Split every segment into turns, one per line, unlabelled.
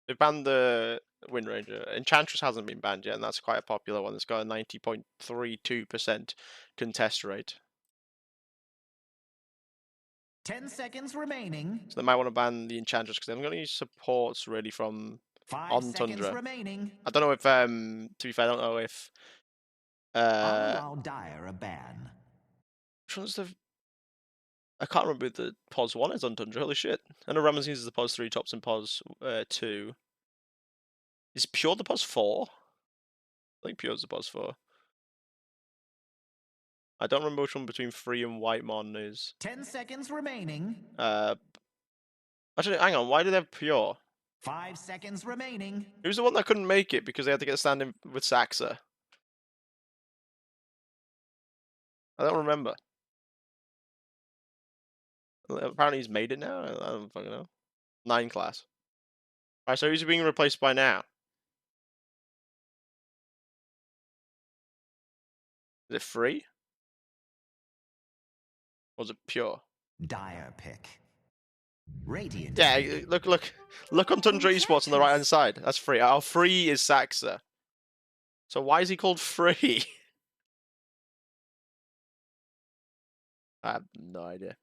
They banned the Wind Ranger. Enchantress hasn't been banned yet, and that's quite a popular one. It's got a 90.32% contest rate.
10 seconds remaining.
So they might want to ban the Enchantress because they haven't got any supports really from
5
on
seconds
Tundra.
remaining.
I don't know if to be fair, I don't know if
I'll allow Dire a ban.
which one's the I can't remember the POS 1 is on Tundra. Holy shit! I know Ramazines is the POS 3, Tops and POS 2. Is Pure the POS 4? I think Pure's the POS 4. I don't remember which one between Free and Whitemon is.
10 seconds remaining.
Actually, hang on. Why do they have Pure?
5 seconds remaining.
Who's the one that couldn't make it because they had to get a stand in with Saxa? I don't remember. Apparently he's made it now. I don't fucking know. 9 class. Alright, so who's being replaced by now? Is it Free? Or is it Pure?
Dire pick. Radiant.
Yeah,
pick.
look on Tundra Esports on the right hand side. That's Free. Our Free is Saxa. So why is he called Free? I have no idea.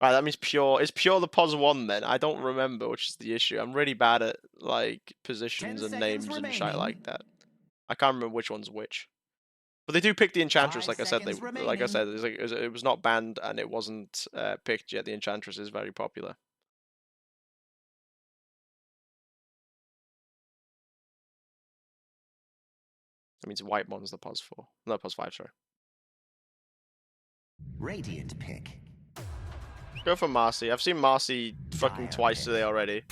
Right, that means Pure. Is Pure the POS 1 then? I don't remember, which is the issue. I'm really bad at like positions and names and shit like that. I can't remember which one's which. But they do pick the Enchantress, like I said. It was not banned and it wasn't picked yet. The Enchantress is very popular. That means Whitemon's the POS 4. No, POS 5, sorry.
Radiant pick.
Go for Marcy. I've seen Marcy fucking twice today already.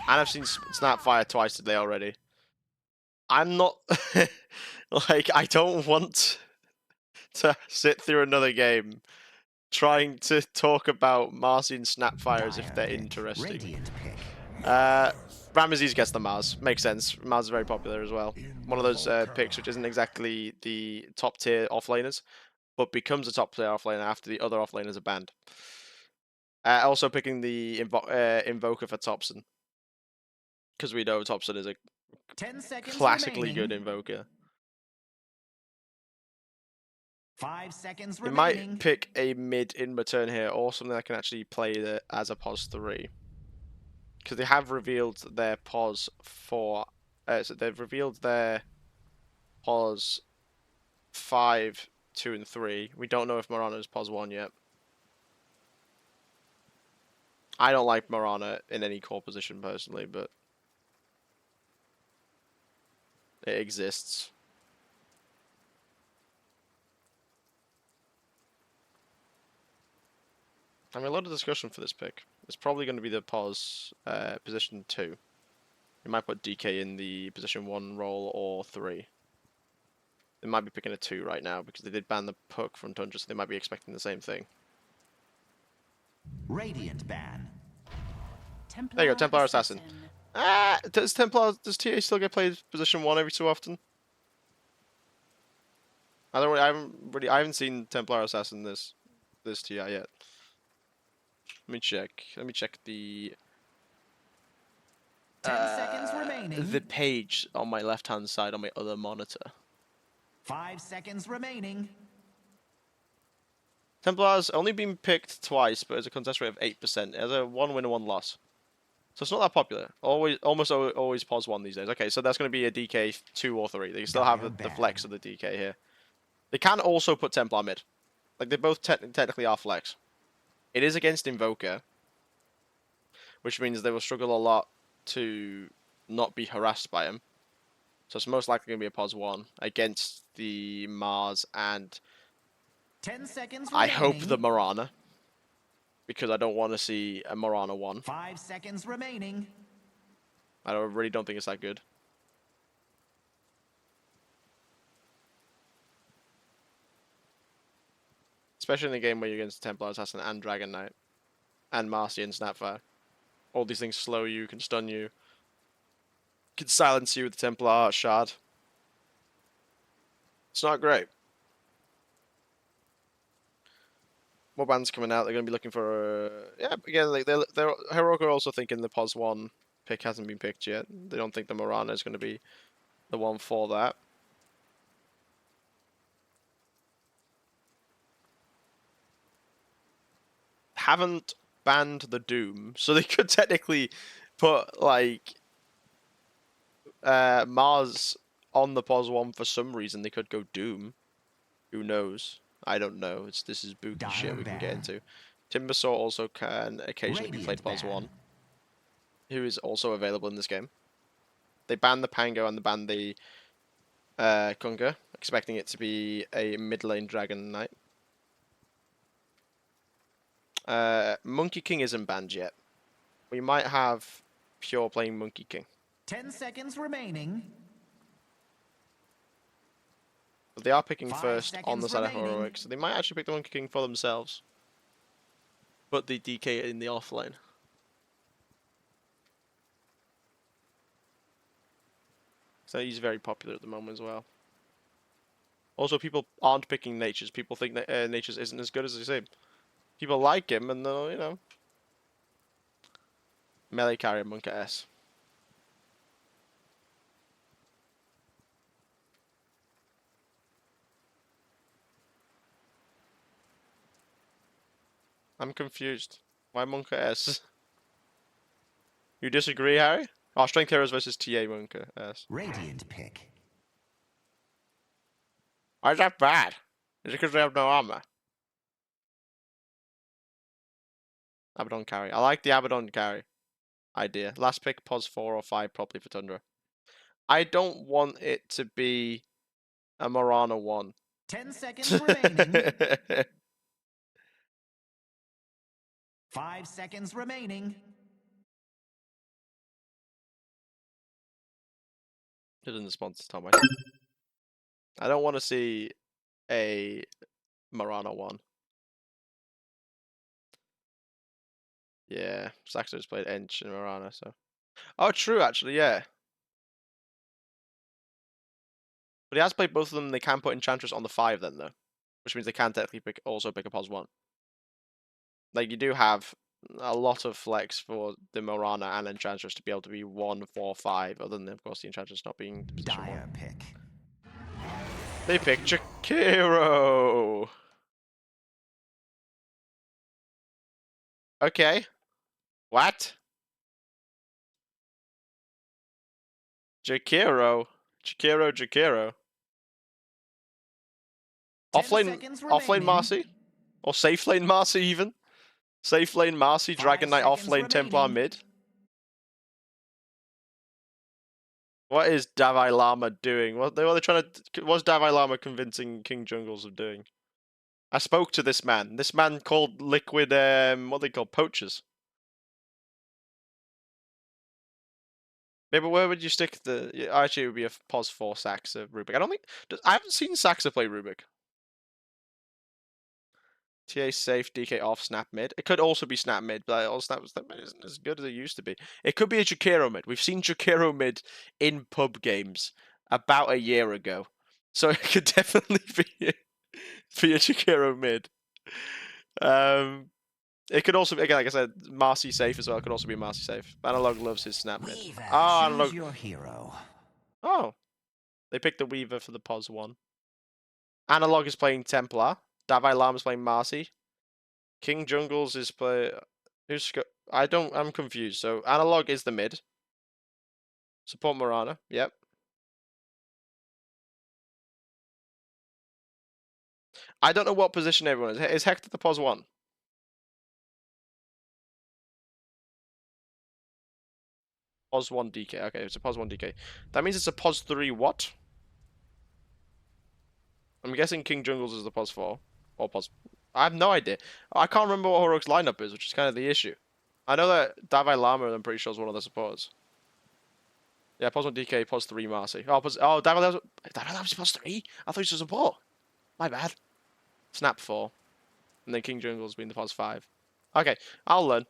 And I've seen Snapfire twice today already. I'm not... like, I don't want to sit through another game trying to talk about Marcy and Snapfire as if they're interesting. Ramesses gets the Mars. Makes sense. Mars is very popular as well. One of those picks which isn't exactly the top tier offlaners, but becomes a top tier offlaner after the other offlaners are banned. Also picking the Invoker for Topson. Because we know Topson is a classically good Invoker.
5 seconds
They
remaining.
might pick a mid in return here, or something that can actually play as a POS 3. Because they have revealed their POS for... so they've revealed their POS 5, 2, and 3. We don't know if Morana's POS 1 yet. I don't like Morana in any core position personally, but it exists. I mean, a lot of discussion for this pick. It's probably going to be the POS position 2. We might put DK in the position 1 role or 3. They might be picking a 2 right now because they did ban the Puck from Tundra, so they might be expecting the same thing.
Radiant ban.
There you go, Templar Assassin. Does TA still get played position 1 every so often? I haven't seen Templar Assassin this TI yet. Let me check. Let me check the
10 seconds remaining.
the page on my left-hand side on my other monitor.
5 seconds remaining.
Templar's only been picked twice, but it's a contest rate of 8%. It has a 1 win and 1 loss. So it's not that popular. Almost always POS 1 these days. Okay, so that's going to be a DK 2 or 3. They still have the flex of the DK here. They can also put Templar mid. Like, they both technically are flex. It is against Invoker, which means they will struggle a lot to not be harassed by him. So it's most likely going to be a POS 1 against the Mars and
10 seconds
I
remaining.
hope the Morana, because I don't want to see a Morana 1.
5 seconds remaining.
I really don't think it's that good. Especially in the game where you're against Templar Assassin and Dragon Knight. And Marcy and Snapfire. All these things slow you, can stun you. Can silence you with the Templar Shard. It's not great. More bands coming out. They're going to be looking for... yeah, again, like they're Heroic are also thinking the POS 1 pick hasn't been picked yet. They don't think the Morana is going to be the one for that. Haven't banned the Doom, so they could technically put like Mars on the pos 1 for some reason. They could go Doom. Who knows? I don't know. This is bookie shit we can get into. Timbersaw also can occasionally be played pos 1, who is also available in this game. They banned the Pango and they banned the Kunga, expecting it to be a mid lane Dragon Knight. Monkey King isn't banned yet. We might have pure playing Monkey King.
10 seconds remaining.
But they are picking
5
first on the side of
remaining.
Heroic, so they might actually pick the Monkey King for themselves. But the DK in the offlane. So he's very popular at the moment as well. Also, people aren't picking Natures. People think that Natures isn't as good as they say. People like him, and you know, melee carrier Monk S. I'm confused. Why Monk S? You disagree, Harry? Oh, Strength Heroes versus TA Monk S.
Radiant pick.
Why is that bad? Is it because they have no armor? Abaddon carry. I like the Abaddon carry idea. Last pick, pos 4 or 5 probably for Tundra. I don't want it to be a Morana 1.
10 seconds remaining. 5 seconds remaining.
Didn't sponsor Tom. I don't want to see a Morana 1. Yeah, Saxo's played Ench and Morana, so. Oh, true, actually, yeah. But he has played both of them. They can put Enchantress on the 5 then, though. Which means they can technically also pick a pos 1. Like, you do have a lot of flex for the Morana and Enchantress to be able to be 1, 4, 5, other than, of course, the Enchantress not being position 1.
Dire pick.
They picked Jakiro! Okay. What? Jakiro? Jakiro?
10
Offlane
seconds
offlane
remaining.
Marcy? Or safe lane Marcy even? Safe lane Marcy,
5
Dragon Knight
seconds
offlane Templar
remaining.
mid? What is Davai Lama doing? What are they trying to? What's Davai Lama convincing King Jungles of doing? I spoke to this man. This man called Liquid, what they call poachers. Yeah, but where would you stick the? Yeah, actually, it would be a pos 4 Saxa Rubik. I don't think. I haven't seen Saxa play Rubik. TA safe, DK off, snap mid. It could also be snap mid, but snap mid isn't as good as it used to be. It could be a Jakiro mid. We've seen Jakiro mid in pub games about a year ago, so it could definitely be a Jakiro mid. It could also be, again, like I said, Marcy safe as well. It could also be Marcy safe. Analog loves his snap mid.
Weaver,
Oh,
choose
Analog.
your hero.
Oh, they picked the Weaver for the pos 1. Analog is playing Templar. Davai Lam is playing Marcy. King Jungles is play. I'm confused. So Analog is the mid. Support Morana. Yep. I don't know what position everyone is. Is Hector the pos 1? Pos 1 DK. Okay, it's a pos 1 DK. That means it's a pos 3 what? I'm guessing King Jungles is the pos 4. Or pos. I have no idea. I can't remember what Horok's lineup is, which is kind of the issue. I know that Davai Lama, I'm pretty sure, is one of the supporters. Yeah, pos 1 DK, pos 3 Marcy. Oh, Davai Lama's pos 3? I thought he was a support. My bad. Snap 4. And then King Jungle's been the pos 5. Okay, I'll learn.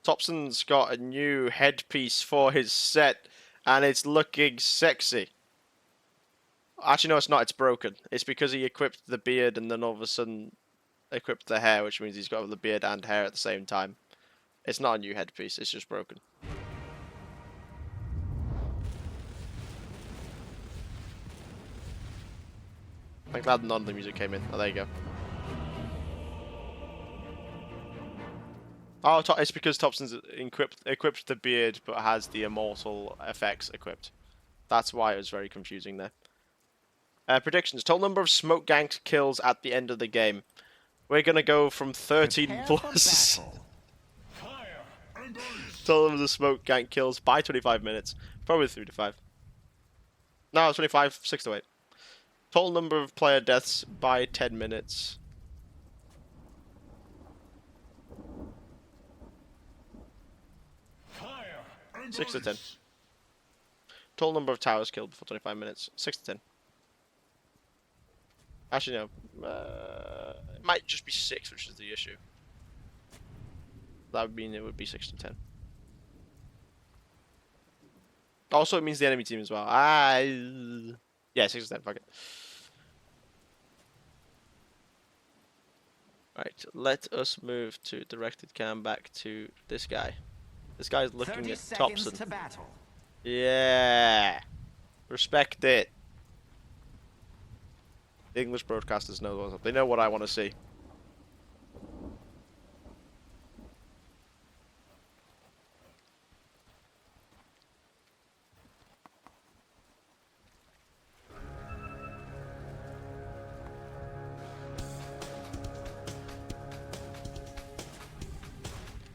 Thompson's got a new headpiece for his set, and it's looking sexy. Actually, no, it's not. It's broken. It's because he equipped the beard and then all of a sudden equipped the hair, which means he's got the beard and hair at the same time. It's not a new headpiece, it's just broken. I'm glad none of the music came in. Oh, there you go. Oh, it's because Thompson's equipped the beard, but has the immortal effects equipped. That's why it was very confusing there. Predictions. Total number of smoke gank kills at the end of the game. We're going to go from 13 plus. Total number of smoke gank kills by 25 minutes. Probably 3 to 5. No, 25, 6 to 8. Total number of player deaths by 10 minutes.
Fire
6 to 10. Total number of towers killed before 25 minutes. 6 to 10. Actually, no. It might just be 6, which is the issue. That would mean it would be 6 to 10. Also, it means the enemy team as well. Yeah, 6 to 10. Fuck it. Right, let us move to directed cam back to this guy. This guy's looking at Thompson.
To battle.
Yeah. Respect it. The English broadcasters know what's up. They know what I want to see.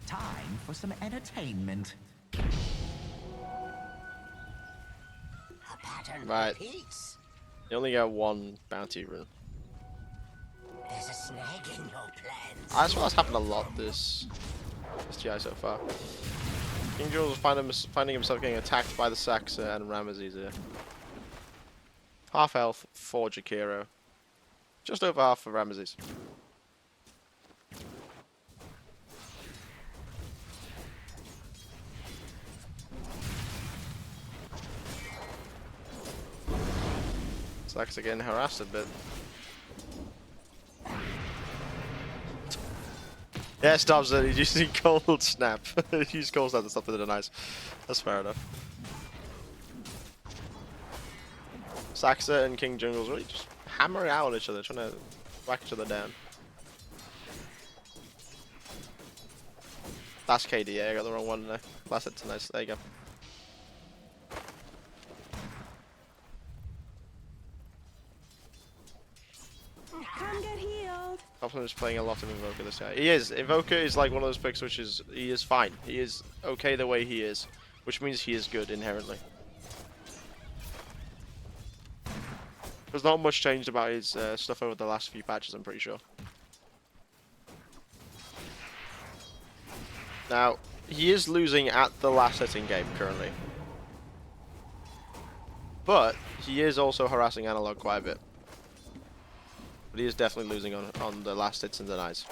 Time for some entertainment.
A pattern
Right.
piece.
You only get one bounty rune.
There's a snag in your plans.
I swear that's happened a lot this GI so far. King Jules finding himself getting attacked by the Saxon and Ramesses here. Half health for Jakiro. Just over half for Ramesses. Sax again harassed a bit. Yeah, stops it. He's using cold snap. He used cold snap to stop the denies. That's fair enough. Saxa and King Jungle's really just hammering out on each other, trying to whack each other down. That's KD, yeah, I got the wrong one there. Last hit nice, there you go.
Come get healed.
Thompson is playing a lot of Invoker this guy. He is. Invoker is like one of those picks which is, he is fine. He is okay the way he is, which means he is good inherently. There's not much changed about his stuff over the last few patches, I'm pretty sure. Now, he is losing at the last hitting game currently. But he is also harassing Analog quite a bit. But he is definitely losing on the last hits and denies.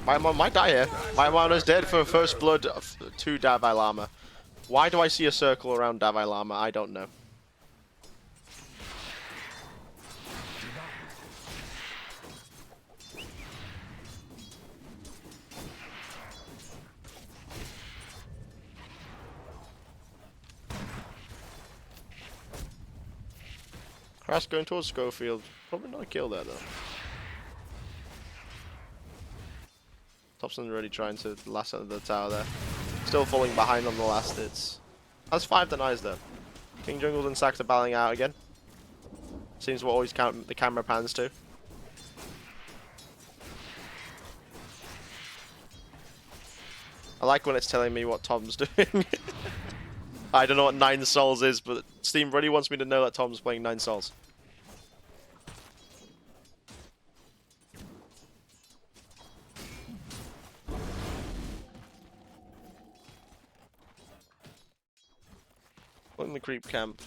Paimon might die here. Paimon is dead for first blood to Davai Lama. Why do I see a circle around Davai Lama? I don't know. Crash going towards Schofield. Probably not a kill there though. Thompson already trying to last out of the tower there. Still falling behind on the last hits. Has 5 denies though. King Jungle and Sax are battling out again. Seems what always count the camera pans to. I like when it's telling me what Tom's doing. I don't know what 9 souls is, but Steam really wants me to know that Tom's playing 9 souls. Putting the creep camp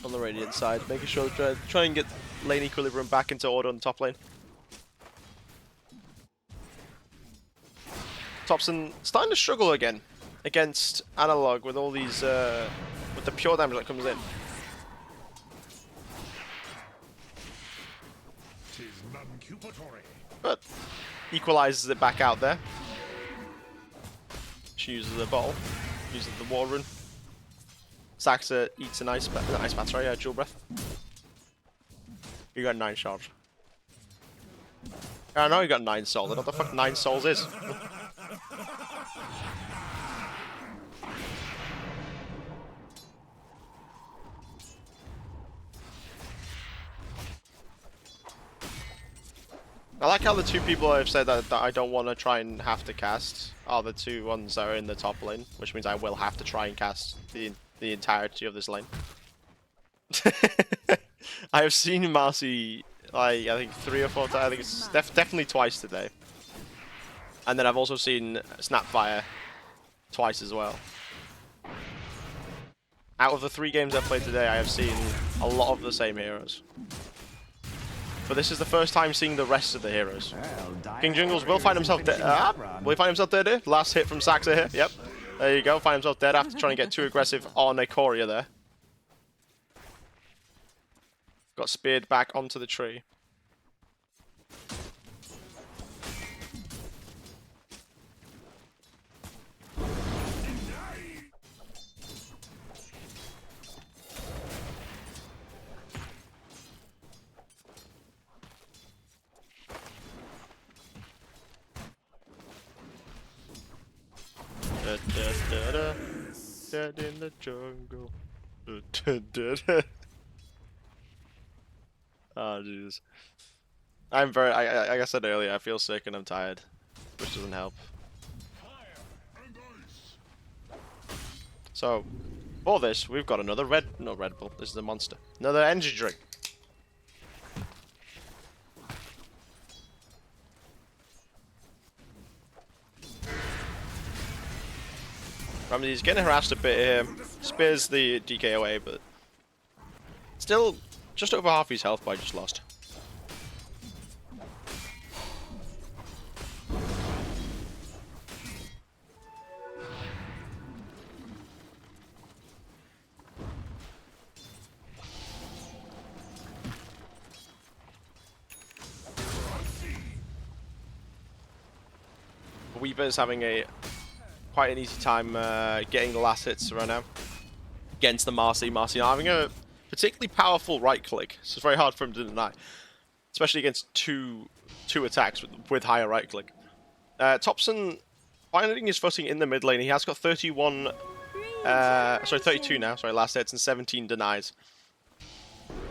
on the Radiant side, making sure to try and get lane equilibrium back into order on the top lane. Thompson starting to struggle again against Analog with all these, with the pure damage that comes in. But equalizes it back out there. She uses the bottle, uses the war rune. Saxa eats an ice bath, sorry, dual breath. You got 9 shards. I know you got 9 souls. I don't know what the fuck 9 souls is. I like how the 2 people have said that I don't want to try and have to cast are the 2 ones that are in the top lane, which means I will have to try and cast the entirety of this lane. I have seen Marcy, like, I think 3 or 4 times. I think it's definitely twice today. And then I've also seen Snapfire twice as well. Out of the 3 games I've played today, I have seen a lot of the same heroes. But this is the first time seeing the rest of the heroes. King Jungles will find himself dead. Will he find himself dead here? Last hit from Saxa here. Yep. There you go. Find himself dead after trying to get too aggressive on a Courier there. Got speared back onto the tree. Dead in the jungle. Oh jeez. I'm very. Like I said earlier, I feel sick and I'm tired, which doesn't help. So, for this, we've got another Red Bull. This is a monster. Another energy drink. He's getting harassed a bit here. Spears the DK away, but still just over half his health, but I just lost. Weaver's having quite an easy time getting the last hits right now against the Marcy. Marcy not having a particularly powerful right click, so it's very hard for him to deny, especially against two attacks with higher right click. Thompson finding his footing in the mid lane. He has got 32 now. Sorry, last hits and 17 denies.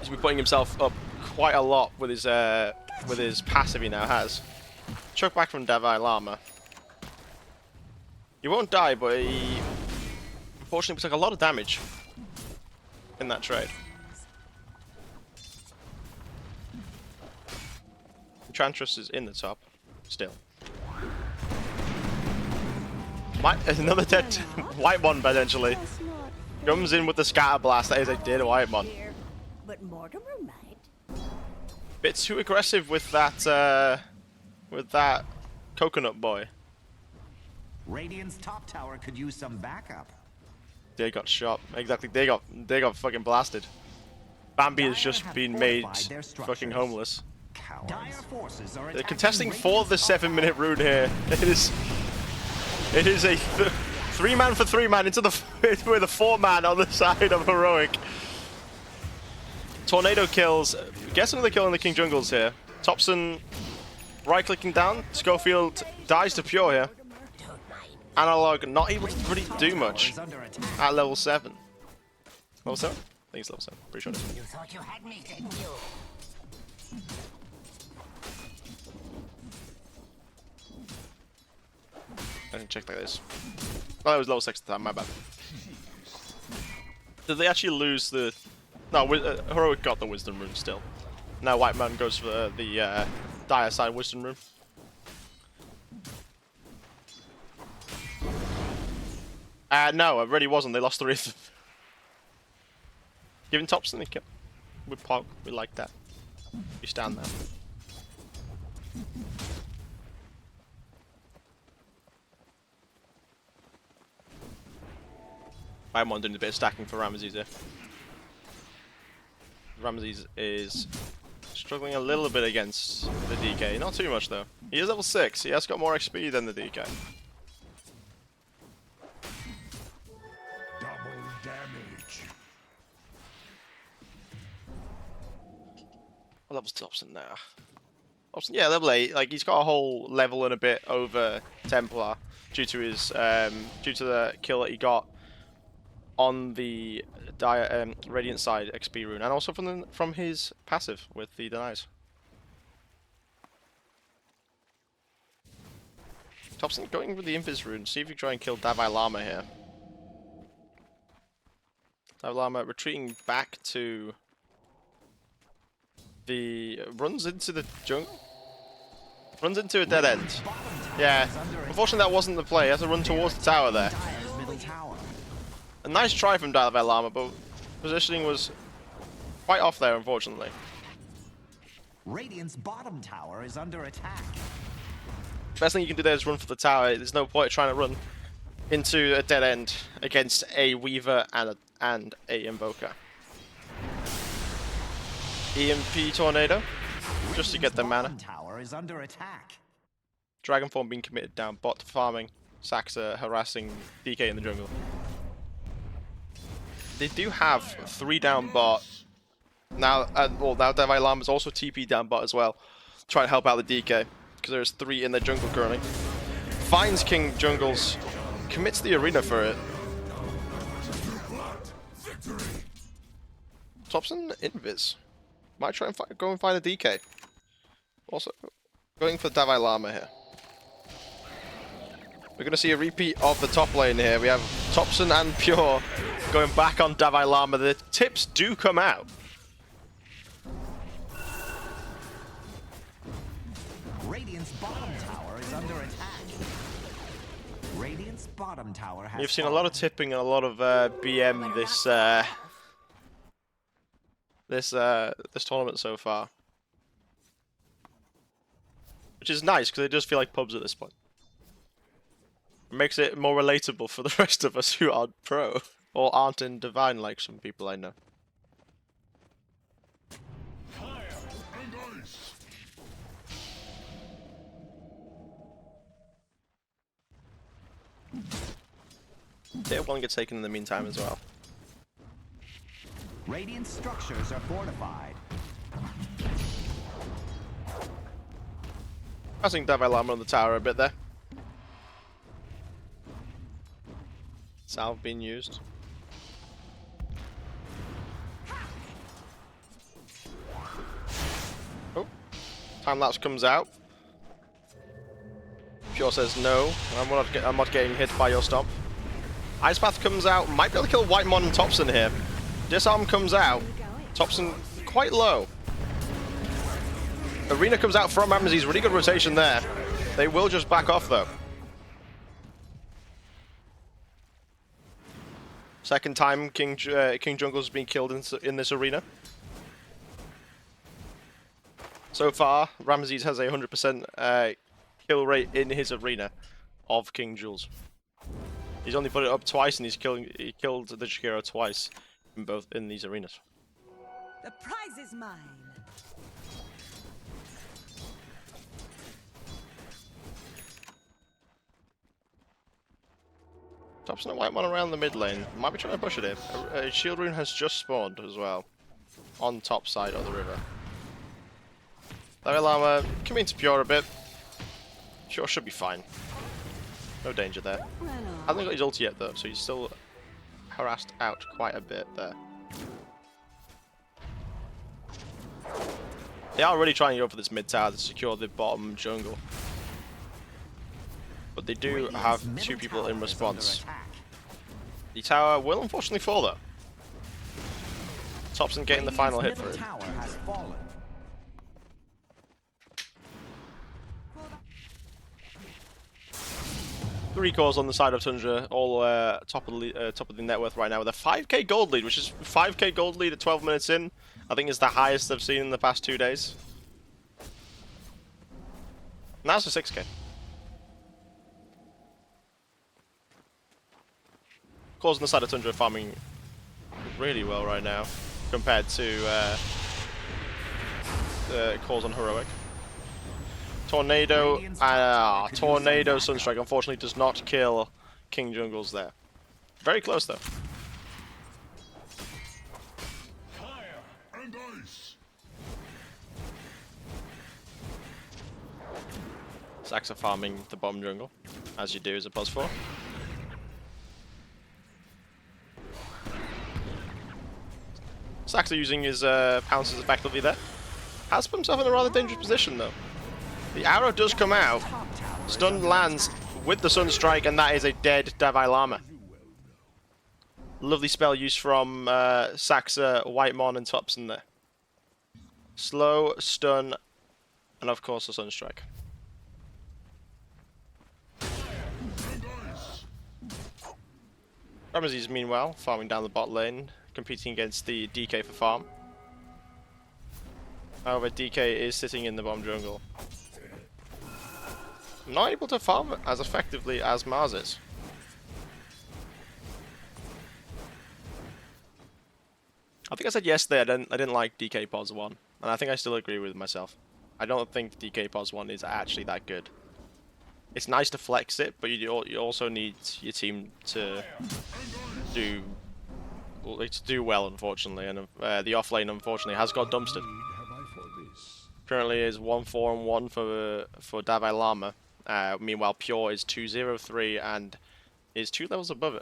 He's been putting himself up quite a lot with his passive he now has. Chuck back from Devi Lama. He won't die, but he unfortunately took a lot of damage in that trade. Enchantress is in the top, still. Another dead white one potentially. Comes in with the scatter blast. That is a dead white one.
But Mortimer might.
Bit too aggressive with that coconut boy.
Radiant's top tower could use some backup.
They got shot. Exactly. They got fucking blasted. Bambi has just been made fucking homeless. They're contesting for the 7-minute rune here. It is a 3-man for 3-man into the with a 4-man on the side of heroic. Tornado kills. Gets another kill in the King Jungles here. Thompson right clicking down. Schofield dies to pure here. Analog not able to really do much at level 7. Level 7? I think it's level 7. Pretty sure it is.
You thought you had me, didn't you?
I didn't check like this. Oh, it was level 6 at the time, my bad. Did they actually lose the... No, Heroic got the Wisdom Rune still. Now White Man goes for the Dire side Wisdom Rune. No, it really wasn't. They lost 3 of them. Giving Thompson the kill. With Pog, we like that. You stand there. I'm doing a bit of stacking for Ramesses here. Ramesses is struggling a little bit against the DK. Not too much though. He is level 6. He has got more XP than the DK. What level's Thompson now? Thompson, yeah, level 8. Like, he's got a whole level and a bit over Templar due to his due to the kill that he got on the Radiant side XP rune, and also from his passive with the denies. Thompson going with the Invis rune. See if you try and kill Davai Lama here. Davai Lama retreating back to the runs into the jungle. Runs into a dead end. Yeah, unfortunately that wasn't the play. He has to run towards the tower there. A nice try from Davai Lama, but positioning was quite off there, unfortunately.
Radiant's bottom tower is under attack.
Best thing you can do there is run for the tower. There's no point trying to run into a dead end against a Weaver and a Invoker. EMP Tornado, just to get the mana.
Tower is under attack.
Dragonform being committed down, bot farming, Saxa harassing DK in the jungle. They do have 3 down bot. Now, well, now Davai Lama's also TP down bot as well. Try to help out the DK, because there's 3 in the jungle currently. Finds King Jungles, commits the arena for it. Thompson Invis. Might try and go and find a DK. Also, going for Davai Lama here. We're going to see a repeat of the top lane here. We have Thompson and Pure going back on Davai Lama. The tips do come out.
Radiant's bottom tower is under attack. Radiant's bottom tower has
You've seen a lot of tipping and a lot of BM this tournament so far, which is nice because it does feel like pubs at this point. It makes it more relatable for the rest of us who aren't pro or aren't in Divine like some people I know. Tier 1 gets taken in the meantime as well.
Radiant structures are fortified.
I think Davai Lama on the tower a bit there. Salve being used. Oh, time lapse comes out. Pure says no. I'm not getting hit by your stomp. Ice Path comes out. Might be able to kill Whitemon and Thompson here. Disarm comes out. Thompson quite low. Arena comes out from Ramses. Really good rotation there. They will just back off though. Second time King Jungle's been killed in this arena. So far, Ramses has a 100% kill rate in his arena of King Jules. He's only put it up twice, and he killed the Jakiro twice in these arenas.
The prize is mine.
Thompson and Whitemon around the mid lane. Might be trying to push it in. A shield rune has just spawned as well, on top side of the river. Davai Lama coming to Pure a bit. Sure, should be fine. No danger there. Hasn't got his ulti yet though, so he's still harassed out quite a bit there. They are really trying to go for this mid tower to secure the bottom jungle. But they do have 2 people in response. The tower will unfortunately fall though. Thompson getting the final hit for it. 3 cores on the side of Tundra, all top of the net worth right now with a 5k gold lead, which is 5k gold lead at 12 minutes in. I think is the highest I've seen in the past 2 days. Now it's a 6k. Cores on the side of Tundra farming really well right now compared to cores on Heroic. Tornado, Tornado Sunstrike unfortunately does not kill King Jungles there. Very close though. Saxa farming the bottom jungle, as you do as a +4. Saxa using his pounces effectively there. Has put himself in a rather dangerous position though. The arrow does come out, stun lands with the Sunstrike, and that is a dead Davai Lama. Lovely spell use from Saxa, Whitemon, and Topson there. Slow, stun, and of course the Sunstrike. Ramesses, meanwhile, farming down the bot lane, competing against the DK for farm. However, DK is sitting in the bottom jungle. Not able to farm as effectively as Mars is. I think I said yesterday I didn't like DK Pos 1, and I think I still agree with myself. I don't think DK Pos 1 is actually that good. It's nice to flex it, but you also need your team to do well, unfortunately, and the offlane unfortunately has got dumpstered. Currently is 1-4-1 for Davai Lama. Meanwhile, Pure is 2-0-3 and is 3 levels above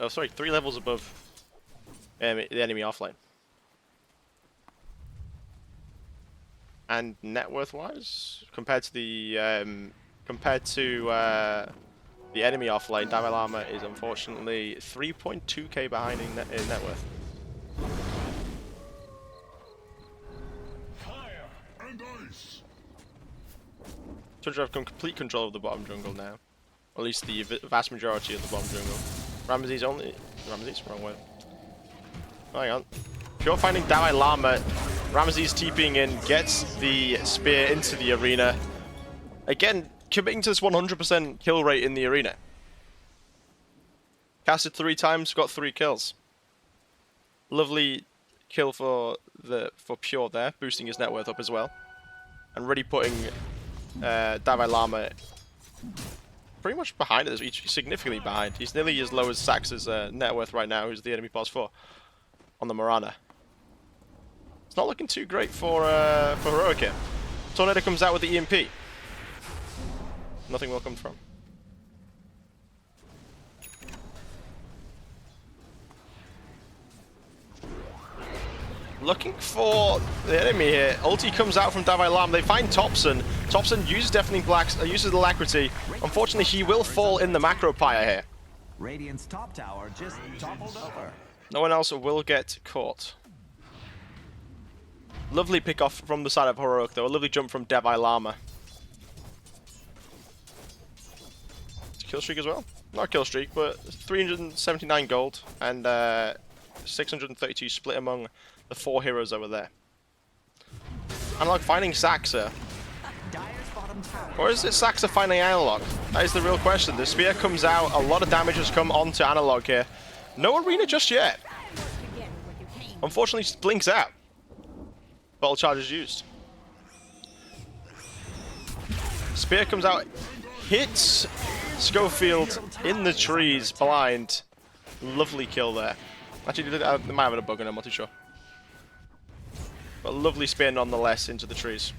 the enemy offlane. And net worth wise, compared to the enemy offlane, Davai Lama is unfortunately 3.2k behind in net worth. Tundra have complete control of the bottom jungle now. Or at least the vast majority of the bottom jungle. Ramesses, wrong way. Hang on. Pure finding Davai Lama. Ramesses TPing in, gets the spear into the arena. Again, committing to this 100% kill rate in the arena. Casted 3 times, got 3 kills. Lovely kill for Pure there, boosting his net worth up as well. And really putting Davai Lama pretty much behind it. He's significantly behind. He's nearly as low as Sax's net worth right now, who's the enemy +4 on the Morana. It's not looking too great for Heroic here. Tornado comes out with the EMP. Nothing will come from. Looking for the enemy here. Ulti comes out from Davai Lama. They find Topson. Topson uses Deafening Blacks, uses Alacrity. Unfortunately, he will fall in the Macro Pyre here.
Radiant's top tower just toppled over.
No one else will get caught. Lovely pick off from the side of Heroic though. A lovely jump from Davai Lama. It's a kill streak as well. Not a kill streak, but 379 gold and 632 split among the 4 heroes over there. Analog finding Saxa. Or is it Saxa finding Analog? That is the real question. The spear comes out, a lot of damage has come onto Analog here. No arena just yet. Unfortunately, blinks out. Bottle charge is used. Spear comes out, hits Schofield in the trees, blind. Lovely kill there. Actually, they might have a bug in him, I'm not too sure. But lovely spear nonetheless into the trees.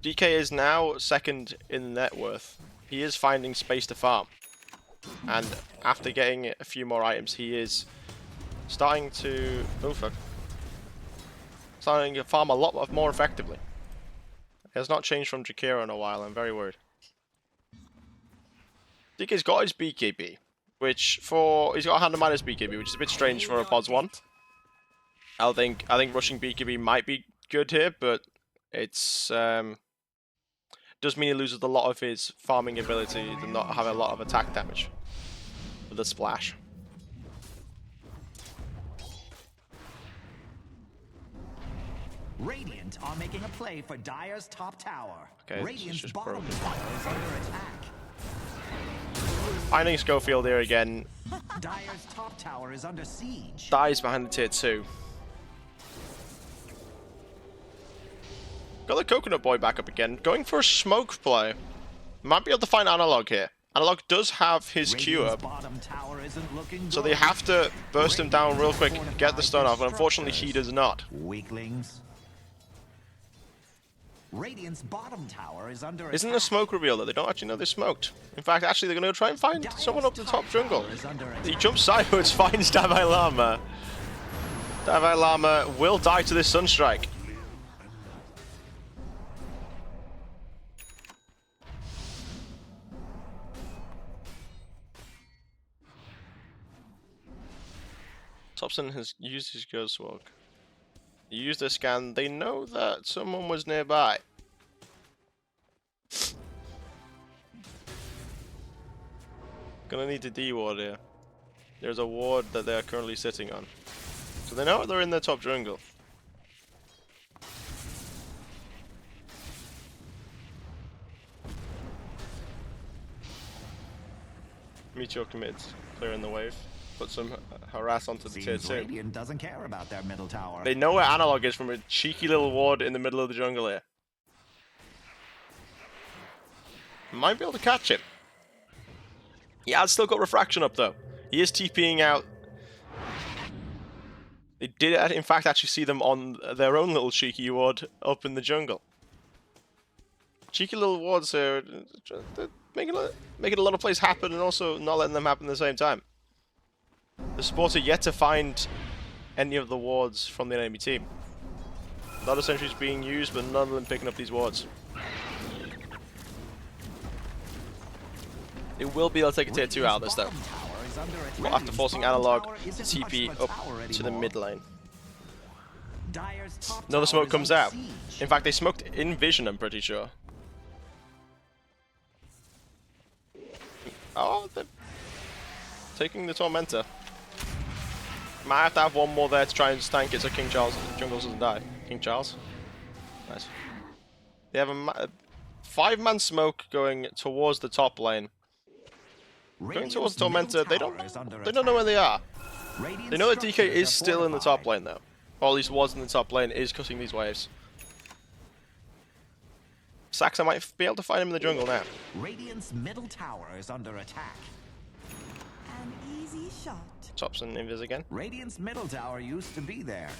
DK is now second in net worth. He is finding space to farm. And after getting a few more items, he is starting to... oh fuck. Starting to farm a lot more effectively. It has not changed from Jakiro in a while, I'm very worried. DK's got his BKB, which he's got a hand of minus BKB, which is a bit strange for a POS 1. I think rushing BKB might be good here, but it's does mean he loses a lot of his farming ability to not have a lot of attack damage with the splash.
Radiant are making a play for Dire's top tower.
Okay,
Radiant's bottom tower is under attack.
Finding Schofield here again.
Dire's top tower is under siege.
Dies behind the tier 2. Got the Coconut Boy back up again. Going for a smoke play. Might be able to find Analog here. Analog does have his Q up. So they have to burst him down real quick, get the stun off, but unfortunately he does not.
Weaklings. Radiant's bottom tower is under
Isn't
attack.
the smoke reveal that they don't actually know they smoked? In fact, actually, they're going to try and find someone up the top jungle. He jumps sideways, finds Davai Lama. Davai Lama will die to this Sunstrike. Thompson has used his Ghost Walk. He used a scan. They know that someone was nearby. Gonna need to D-ward here. There's a ward that they are currently sitting on. So they know they're in the top jungle. Meteor commits, clearing the wave. Put some harass onto the tier
Seems
2.
Radiant doesn't care about their middle tower.
They know where Analog is from a cheeky little ward in the middle of the jungle here. Might be able to catch him. He has still got refraction up though. He is TPing out. They did in fact actually see them on their own little cheeky ward up in the jungle. Cheeky little wards here, making a lot of plays happen and also not letting them happen at the same time. The supports are yet to find any of the wards from the enemy team. A lot of sentries being used, but none of them picking up these wards. They will be able to take a tier 2 out of this though. After forcing Analog to TP up to the mid lane. Another smoke comes out. In fact, they smoked in vision, I'm pretty sure. Oh, they're taking the Tormentor. Might have to have one more there to try and tank it so King Charles Jungles doesn't die. King Charles? Nice. They have a 5-man smoke going towards the top lane. Going towards the Tormentor, they don't know where they are. They know that DK is still in the top lane though. Or at least was in the top lane, is cutting these waves. Saxa might be able to find him in the jungle now.
Radiant's middle tower is under attack.
An easy shot.
Topson invis again.
Radiant's middle tower used to be there.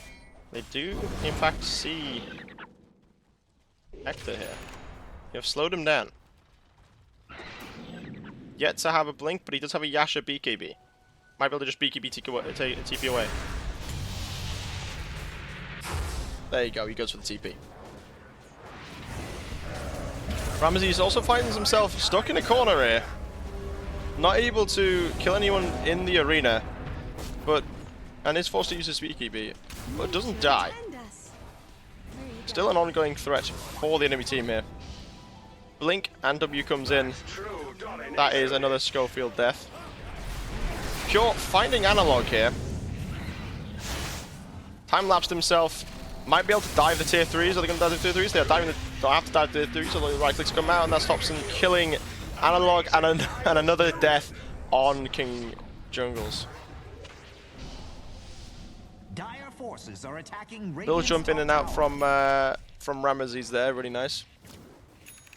They do, in fact, see Hector here. You have slowed him down. Yet to have a blink, but he does have a Yasha BKB. Might be able to just BKB TP away. There you go, he goes for the TP. Ramesses also finds himself stuck in a corner here. Not able to kill anyone in the arena, and is forced to use his BKB, but doesn't die. Still an ongoing threat for the enemy team here. Blink and W comes in. That is another Schofield death. Pure finding Analog here. Time-lapsed himself. Might be able to dive the tier 3s. Are they going to dive the tier 3s? They are diving they'll have to dive the tier 3s, so the right clicks come out, and that stops them killing Analog and another death on King Jungles.
Dire forces are attacking.
They'll jump in and out from Ramesses there, really nice.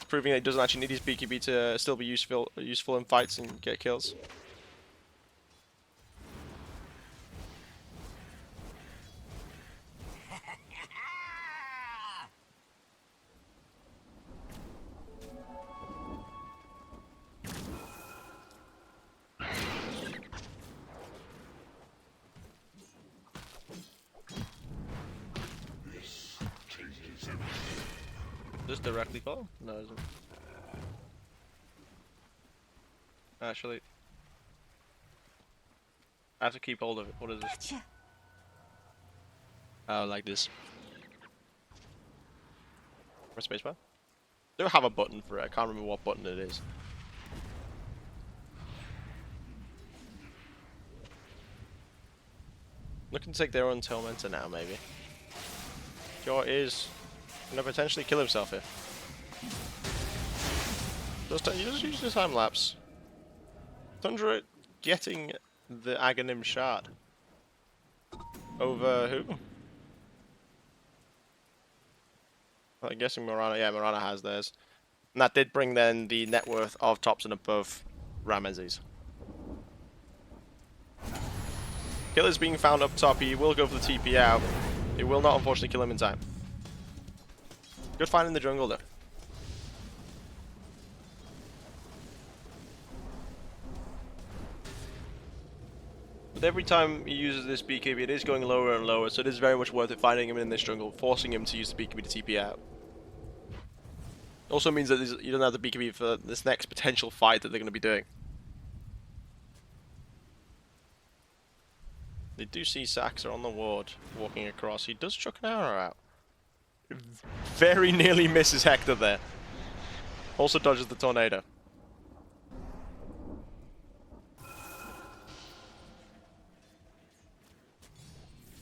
Proving that he doesn't actually need his BKB to still be useful in fights and get kills. Just directly follow? No, it isn't. Actually, I have to keep hold of it. What is this?
Gotcha.
Oh, like this. Press spacebar? Do have a button for it. I can't remember what button it is. Looking to take their own Tormentor now, maybe. Jor is gonna potentially kill himself here. Just use the time lapse. Tundra getting the Aghanim shard. Over who? I'm guessing Morana. Yeah, Morana has theirs. And that did bring then the net worth of Thompson above Ramesses. Killer's being found up top. He will go for the TP out. It will not, unfortunately, kill him in time. Good find in the jungle though. But every time he uses this BKB, it is going lower and lower, so it is very much worth it finding him in this jungle, forcing him to use the BKB to TP out. Also means that you don't have the BKB for this next potential fight that they're going to be doing. They do see Saxer on the ward, walking across. He does chuck an arrow out. Very nearly misses Hector there. Also dodges the tornado.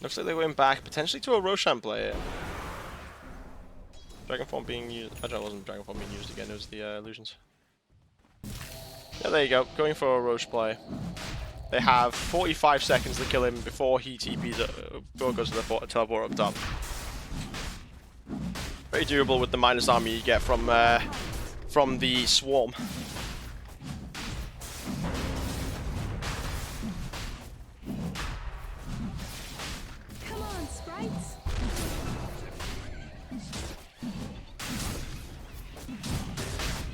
Looks like they went back, potentially to a Roshan player. Dragon Form being used. I don't know, it wasn't Dragon Form being used again, it was the illusions. Yeah, there you go. Going for a Roche play. They have 45 seconds to kill him before he TPs, before it goes to the teleport up top. Very durable with the minus army you get from the swarm.
Come on, sprites.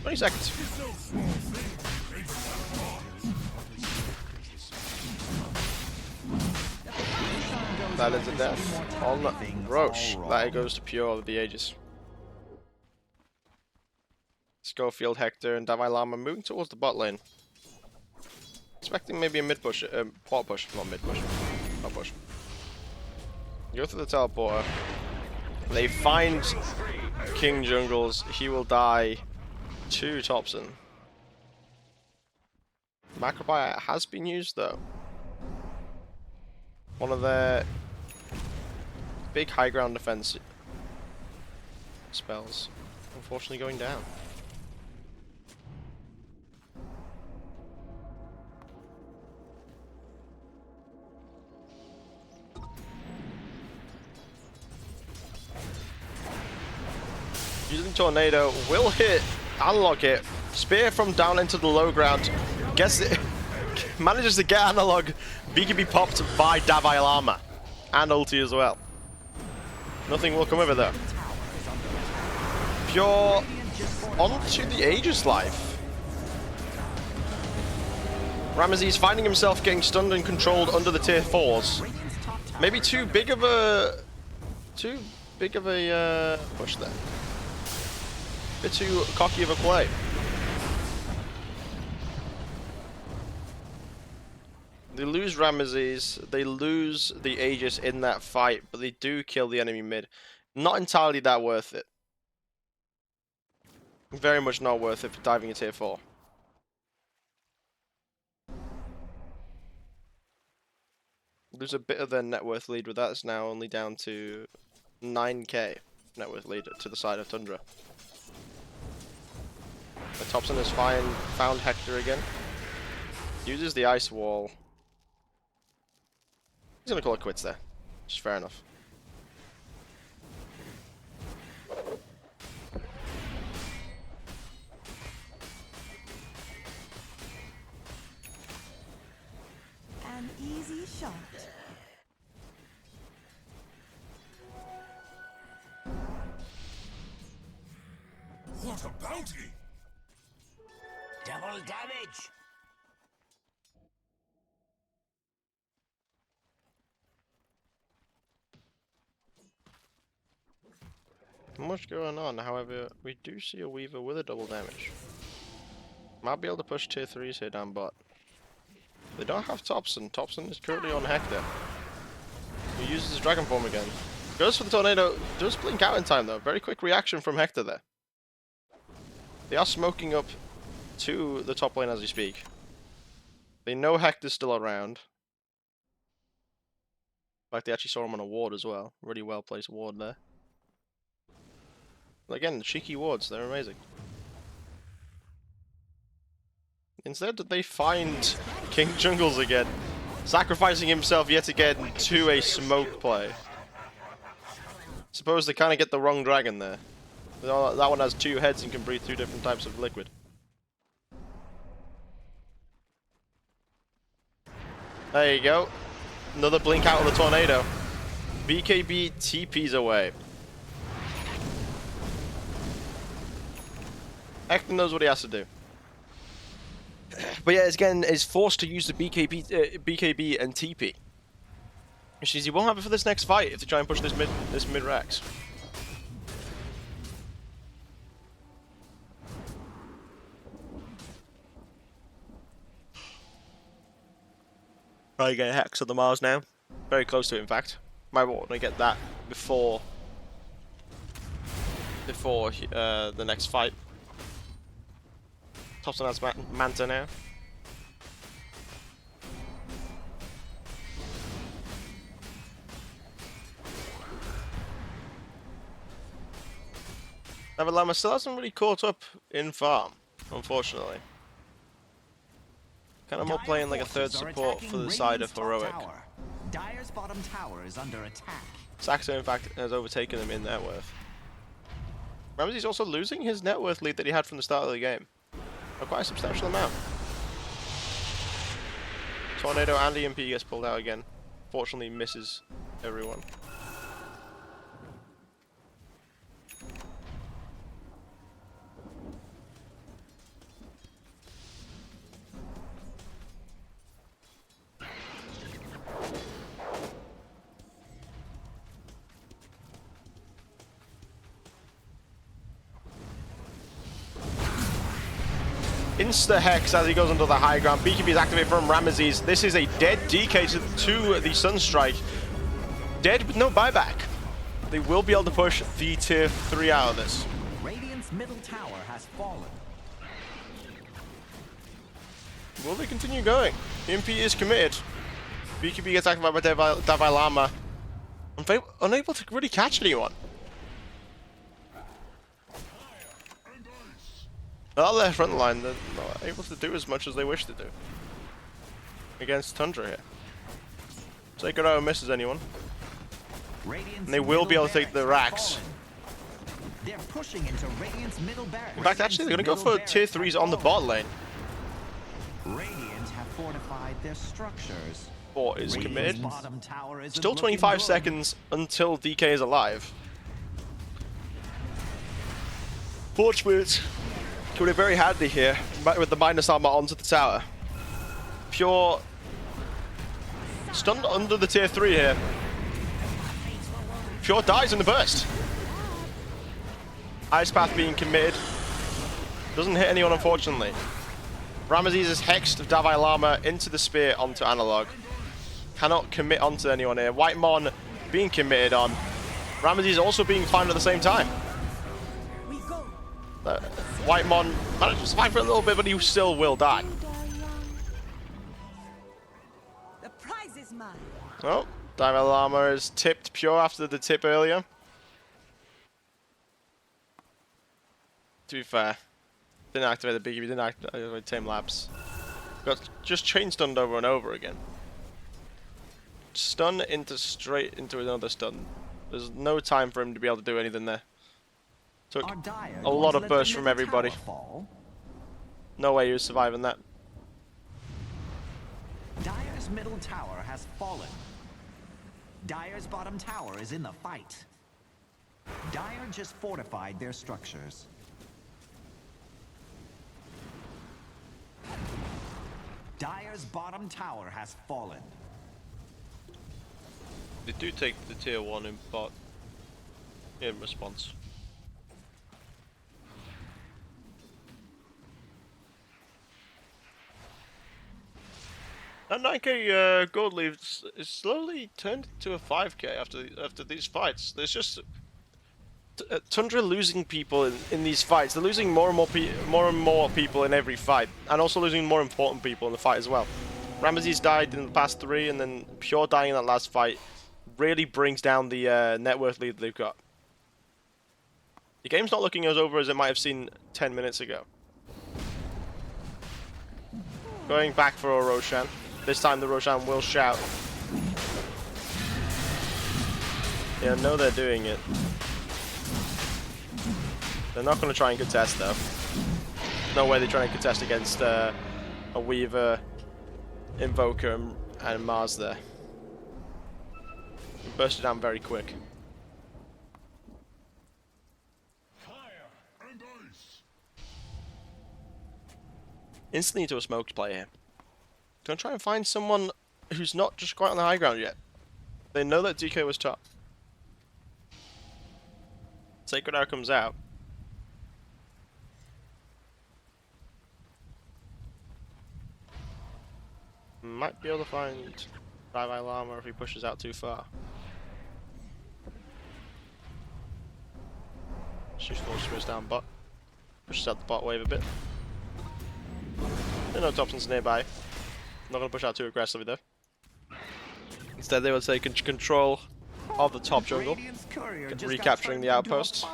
20 seconds. That is a death on Roche. That goes to Pure of the Aegis. Schofield, Hector, and Davai Lama moving towards the bot lane. Expecting maybe a mid push, port push, not mid push, not push. Go through the teleporter. They find King Jungles. He will die to Thompson. Macrobite has been used though. One of their big high ground defense spells, unfortunately going down. Using Tornado, will hit, analog hit, spear from down into the low ground, gets it, manages to get analog, BKB popped by Davai Lama, and ulti as well. Nothing will come of it though. Pure onto the Aegis life. Ramesses finding himself getting stunned and controlled under the tier 4s. Maybe too big of a push there. Bit too cocky of a play. They lose Ramesses, they lose the Aegis in that fight, but they do kill the enemy mid. Not entirely that worth it. Very much not worth it for diving a tier 4. Lose a bit of their net worth lead with that. It's now only down to 9k net worth lead to the side of Tundra. The Thompson has found Hector again. Uses the ice wall. He's gonna call it quits there. Which is fair enough.
An easy shot.
What a bounty!
Double damage!
Not much going on, however, we do see a Weaver with a double damage. Might be able to push tier 3s here down bot. They don't have Thompson. Thompson is currently on Hector. He uses his Dragon Form again. Goes for the Tornado. Does blink out in time though. Very quick reaction from Hector there. They are smoking up to the top lane as we speak. They know Hector's still around. In fact, they actually saw him on a ward as well. Really well placed ward there. Again, the cheeky wards, they're amazing. Instead, they find King Jungles again, sacrificing himself yet again to a smoke play. Suppose they kind of get the wrong dragon there. That one has 2 heads and can breathe 2 different types of liquid. There you go. Another blink out of the tornado. BKB TPs away. Hector knows what he has to do. But yeah, again, is forced to use the BKB and TP. Which means he won't have it for this next fight if they try and push this mid Rex. Try to get Hex on the Mars now. Very close to it, in fact. Might want to get that before the next fight. Thompson has Manta now. Navalama still hasn't really caught up in farm, unfortunately. Kind of more playing like a third support for the side of Heroic.
Dire's bottom tower is under attack.
Saxo, in fact, has overtaken him in net worth. Remember, he's also losing his net worth lead that he had from the start of the game. By quite a substantial amount. Tornado and EMP gets pulled out again. Fortunately, misses everyone. Insta-hex as he goes under the high ground. BKB is activated from Ramesses. This is a dead DK to the Sunstrike. Dead with no buyback. They will be able to push the tier 3 out of this.
Radiant's middle tower has fallen.
Will they continue going? EMP is committed. BKB gets activated by Davai Lama. Unable to really catch anyone. Without their front line, they're not able to do as much as they wish to do against Tundra here. Sekiro misses anyone. And they will be able to take the racks.
They're pushing into Radiant's middle barracks.
In fact, actually, they're going to go for tier 3s on the bot lane.
Radiant have fortified their structures.
4 is committed.
Bottom tower is
Still 25 seconds until DK is alive. Fortunate. Could be very handy here with the minus armor onto the tower. Pure stunned under the tier 3 here. Pure dies in the burst. Ice Path being committed. Doesn't hit anyone, unfortunately. Ramesses is hexed Davai Lama into the spear onto Analog. Cannot commit onto anyone here. White Mon being committed on. Ramesses also being found at the same time. White Mon managed to survive for a little bit, but he still will die.
The prize is mine.
Oh, Davai Lama is tipped Pure after the tip earlier. To be fair, didn't activate the BKB, didn't activate Tame Labs. Got just chain stunned over and over again. Stun straight into another stun. There's no time for him to be able to do anything there. Took a lot of burst from everybody. No way he was surviving that.
Dire's middle tower has fallen. Dire's bottom tower is in the fight. Dire just fortified their structures. Dire's bottom tower has fallen.
They do take the tier 1 in bot in response. That 9k gold lead is slowly turned into a 5k after these fights. There's just Tundra losing people in these fights. They're losing more and more people in every fight, and also losing more important people in the fight as well. Ramesses died in the past 3, and then Pure dying in that last fight really brings down the net worth lead they've got. The game's not looking as over as it might have seemed 10 minutes ago. Going back for a Roshan. This time the Roshan will shout. Yeah, I know they're doing it. They're not going to try and contest though. No way they're trying to contest against a Weaver, Invoker, and Mars there. Bursted down very quick.
Fire and ice.
Instantly into a smoked player here. Gonna try and find someone who's not just quite on the high ground yet. They know that DK was top. Sacred Arrow comes out. Might be able to find Dive Llama if he pushes out too far. Shoots full spears down bot. Pushes out the bot wave a bit. They know Thompson's nearby. Not going to push out too aggressively though. Instead they will take control of the top jungle, recapturing the outpost.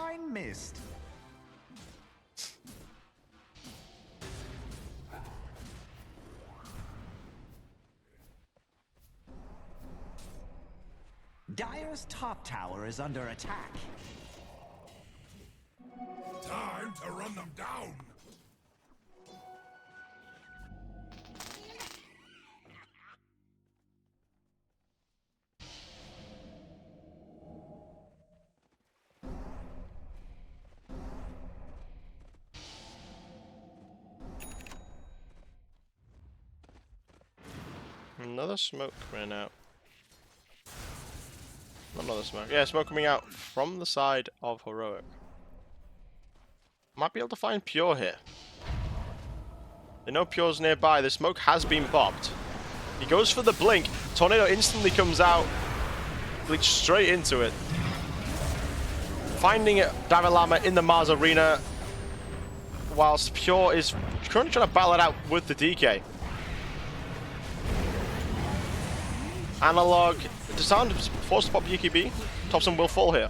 Dire's top tower is under attack.
Time to run them down.
Another smoke ran out. Another smoke. Yeah, smoke coming out from the side of Heroic. Might be able to find Pure here. They know Pure's nearby. The smoke has been popped. He goes for the blink. Tornado instantly comes out. Blinks straight into it. Finding Dive Llama in the Mars arena. Whilst Pure is currently trying to battle it out with the DK. Analog. Disarmed, forced to pop UKB. Thompson will fall here.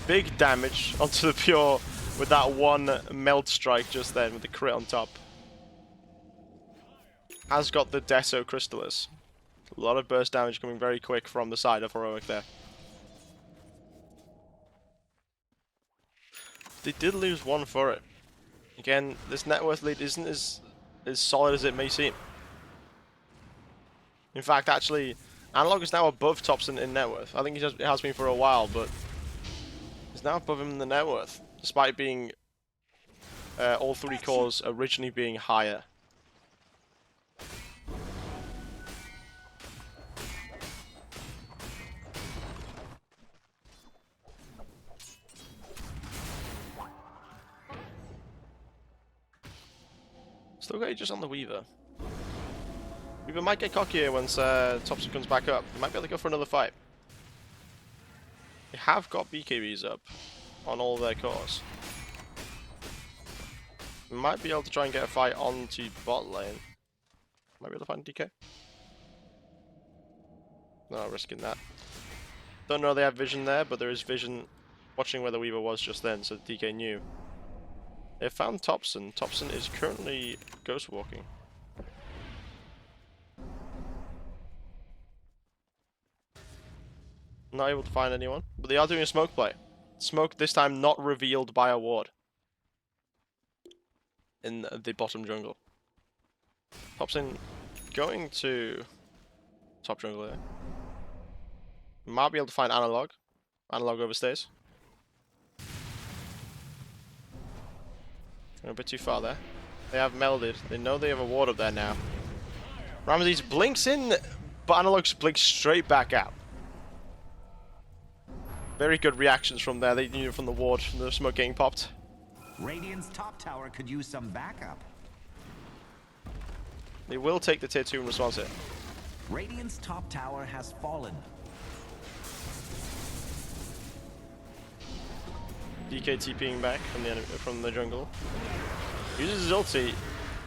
Big damage onto the Pure with that one melt strike just then with the crit on top. Has got the Deso Crystallis. A lot of burst damage coming very quick from the side of Heroic there. They did lose one for it. Again, this net worth lead isn't as solid as it may seem. In fact, actually, Analog is now above Thompson in net worth. I think it has been for a while, but he's now above him in the net worth, despite being all three cores originally being higher. Still got Aegis on the Weaver. Weaver might get cockier once Thompson comes back up. He might be able to go for another fight. They have got BKBs up on all their cores. Might be able to try and get a fight onto bot lane. Might be able to find DK. No, risking that. Don't know they have vision there, but there is vision watching where the Weaver was just then, so DK knew. They found Thompson. Thompson is currently ghost walking. Not able to find anyone, but they are doing a smoke play. Smoke this time not revealed by a ward in the bottom jungle. Thompson going to top jungle there. Might be able to find Analog. Analog overstays. A bit too far there. They have melded. They know they have a ward up there now. Ramses blinks in, but Analog blinks straight back out. Very good reactions from there. They knew from the ward, from the smoke getting popped.
Radiant's top tower could use some backup.
They will take the tier 2 in response here.
Radiant's top tower has fallen.
DK TPing back from the jungle. Uses his ulti.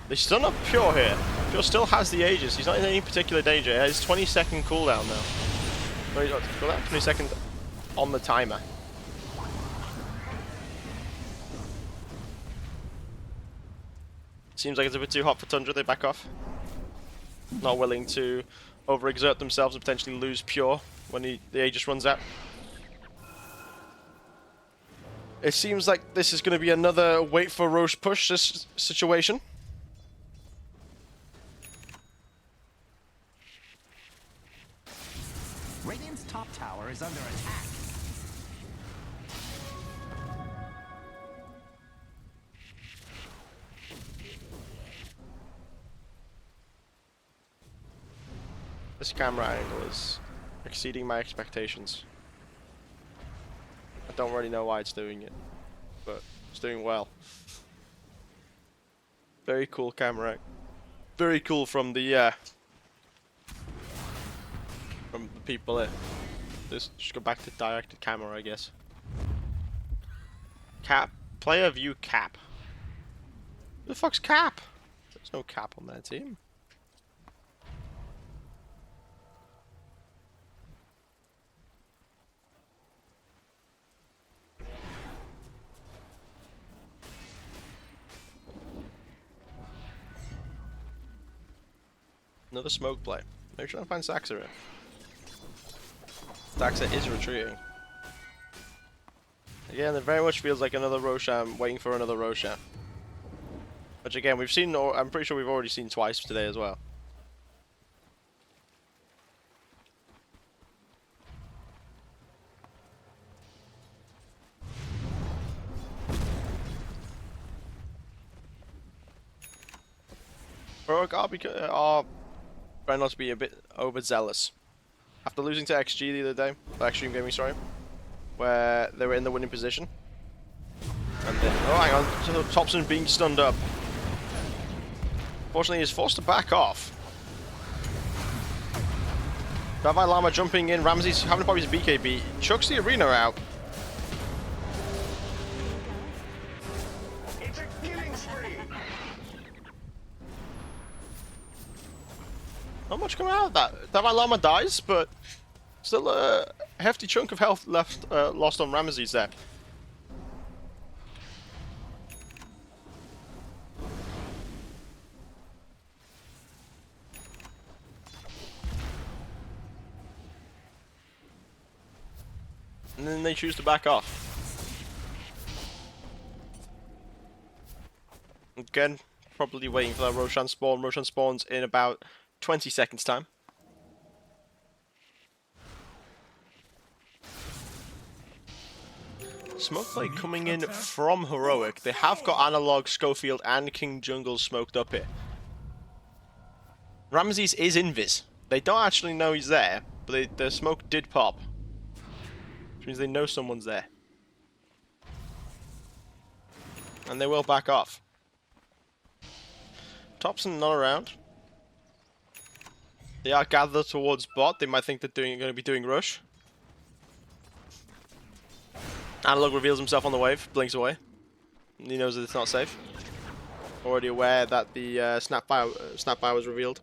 They stun up Pure here. Pure still has the Aegis. He's not in any particular danger. He has 20-second cooldown now. Wait, cooldown? 20 seconds on the timer. Seems like it's a bit too hot for Tundra. They back off. Not willing to overexert themselves and potentially lose Pure when the Aegis runs out. It seems like this is going to be another wait for Roche push this situation.
Radiant's top tower is under attack.
This camera angle is exceeding my expectations. I don't really know why it's doing it, but it's doing well. Very cool camera. Very cool from the people here. Just go back to directed camera, I guess. Cap. Player view Cap. Who the fuck's Cap? There's no Cap on their team. Another smoke play. Maybe trying to find Saxa here. Saxa is retreating. Again, it very much feels like another Roshan waiting for another Roshan. Which again, we've seen, or I'm pretty sure we've already seen twice today as well. Heroic are trying not to be a bit overzealous. After losing to XG the other day, Extreme Gaming, sorry, where they were in the winning position. And then, oh hang on, so Thompson being stunned up. Fortunately, he's forced to back off. Davai Lama jumping in, Ramsey's having to pop his BKB, chucks the arena out.
It's a killing spree.
Not much coming out of that. Davai Lama dies, but still a hefty chunk of health left lost on Ramesses there. And then they choose to back off. Again, probably waiting for that Roshan spawn. Roshan spawns in about 20 seconds time. Smoke play coming in from Heroic. They have got Analog, Schofield, and King Jungle smoked up here. Ramesses is invis. They don't actually know he's there, but the smoke did pop. Which means they know someone's there. And they will back off. Thompson not around. They are gathered towards bot. They might think they're going to be doing rush. Analog reveals himself on the wave, blinks away. He knows that it's not safe. Already aware that the snapfire was revealed.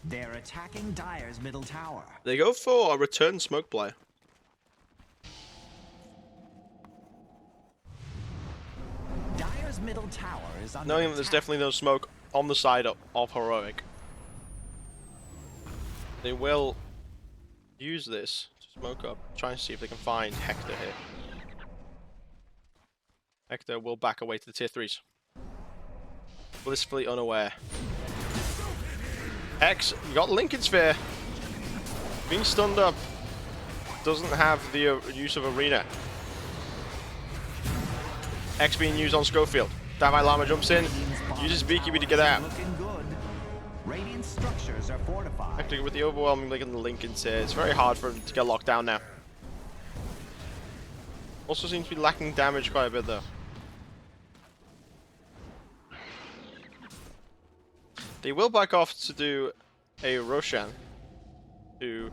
They're attacking Dire's middle tower.
They go for a return smoke play.
Dire's middle tower is under
Knowing that there's
attack.
definitely no smoke on the side of Heroic. They will use this to smoke up, try and see if they can find Hector here. Hector will back away to the tier 3s. Blissfully unaware. X, you got Lincoln Sphere. Being stunned up. Doesn't have the use of Arena. X being used on Schofield. Davai Lama jumps in, uses BKB to get out.
Looking good. Radiant structures are fortified.
Hector with the overwhelming Link and the Lincolns here. It's very hard for him to get locked down now. Also seems to be lacking damage quite a bit though. They will back off to do a Roshan, who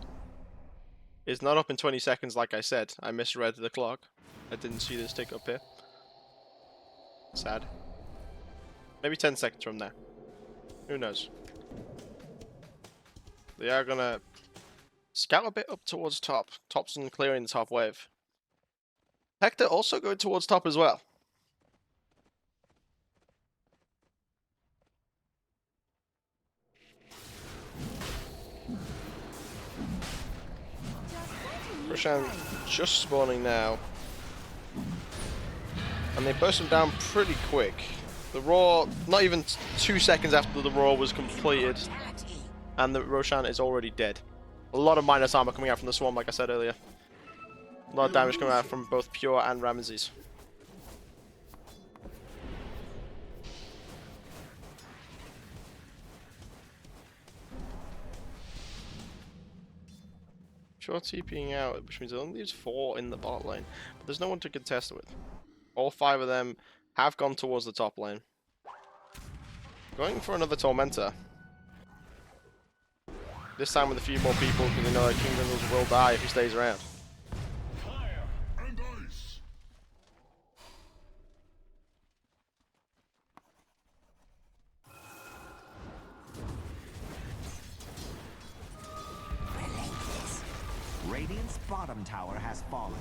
is not up in 20 seconds like I said. I misread the clock. I didn't see this tick up here. Sad. Maybe 10 seconds from there. Who knows? They are gonna scout a bit up towards top. Thompson clearing the top wave. Hector also going towards top as well. Roshan just spawning now. And they burst him down pretty quick. The Roar, not even 2 seconds after the Roar was completed, and the Roshan is already dead. A lot of minus armor coming out from the Swarm, like I said earlier. A lot of damage coming out from both Pure and Ramesses. Pure TPing out, which means it only leaves 4 in the bot lane. But there's no one to contest with. All 5 of them have gone towards the top lane. Going for another Tormentor. This time with a few more people, because they know that King Dingles will die if he stays around.
Fire and ice.
Radiant's bottom tower has fallen.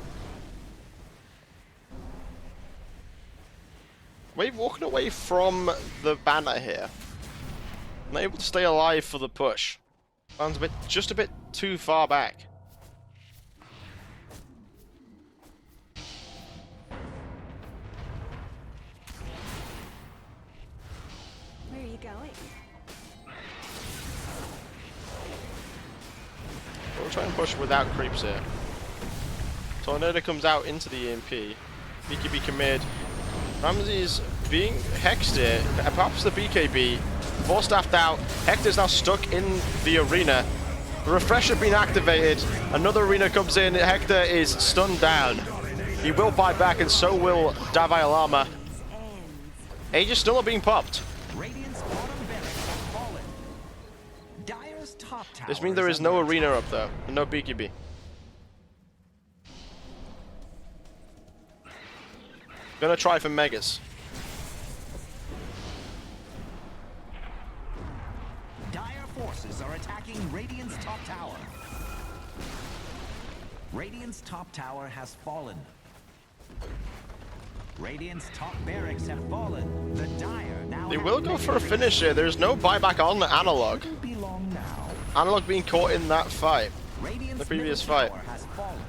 We're walking away from the banner here. Not able to stay alive for the push. Sounds just a bit too far back.
Where are you going?
We'll try and push without creeps here. Tornado comes out into the EMP. BKB commit. Ramsey's being hexed here. Perhaps the BKB. 4 staffed out. Hector's now stuck in the arena. The refresher being activated. Another arena comes in. Hector is stunned down. He will buy back, and so will Davai Lama. Aegis still not being popped.
Radiant's bottom barracks have fallen. Dire's top tower.
This means there is no arena up though, and no BKB. Gonna try for Megas.
Dire forces are attacking Radiant's top tower. Radiant's top tower has fallen. Radiant's top barracks have fallen. The Dire now
They
have
will go for a
legendary
finish here. There's no buyback on Analog.
Won't be long now.
Analog being caught in that fight.
Radiant's
The previous
middle
fight.
tower has fallen.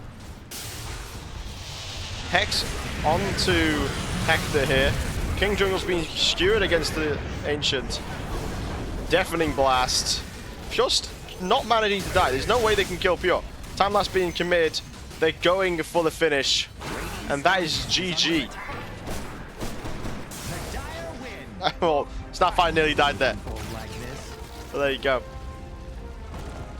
Hex onto Hector here. King Jungle's being skewered against the Ancient. Deafening Blast. Just not managing to die. There's no way they can kill Pure. Time lapse being committed. They're going for the finish. And that is GG.
The Dire win.
Well, Snapfire nearly died there.
Like this.
But there you go.